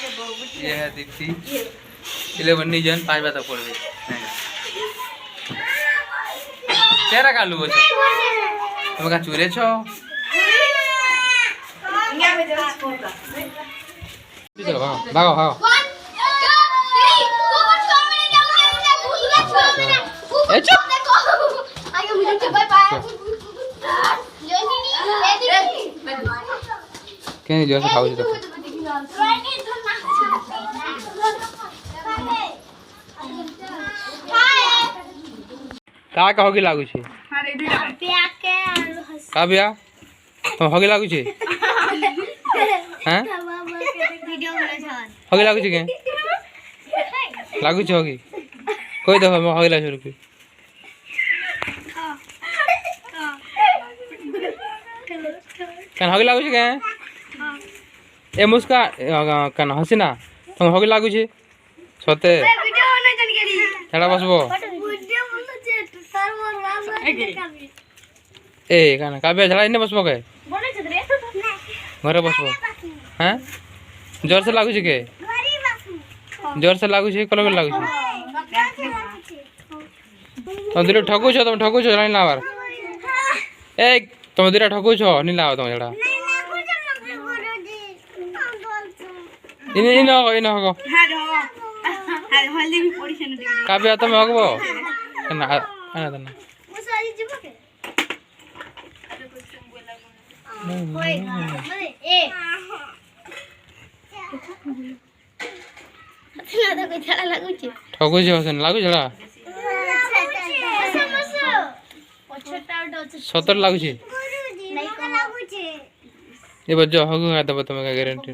ये है दीप्ति 11 जन 5 बार तक पढ़े तेरा कालू हो तुम का चूरे छो चलो भागो भागो क्या जो से खाओ तो का होगी लागू छे का बिया तो होगी लागू छे हैं होगी लागू छे के लागू छे होगी कोई दफा में होगी लागू छे कन होगी लागू छे के ए मुस्का कन हसीना तुम होगी लागू छे सते छड़ा बसबो ए कन काबे छड़ा इने बसबो के घरे बसबो हैं जोर से लागू छे के जोर से लागू छे कलो लागू छे तुम दिले ठगु छो जानि ना बार ए तुम दिले ठगु छो नि लाओ तुम छड़ा इन होगो हल्दी भी पड़ी छे न काबे तुम होगबो ना आना दना ठगु छे हसन लागू छड़ा सतर लागू छे ये बज्जो होगो आ दबो तुम का गारंटी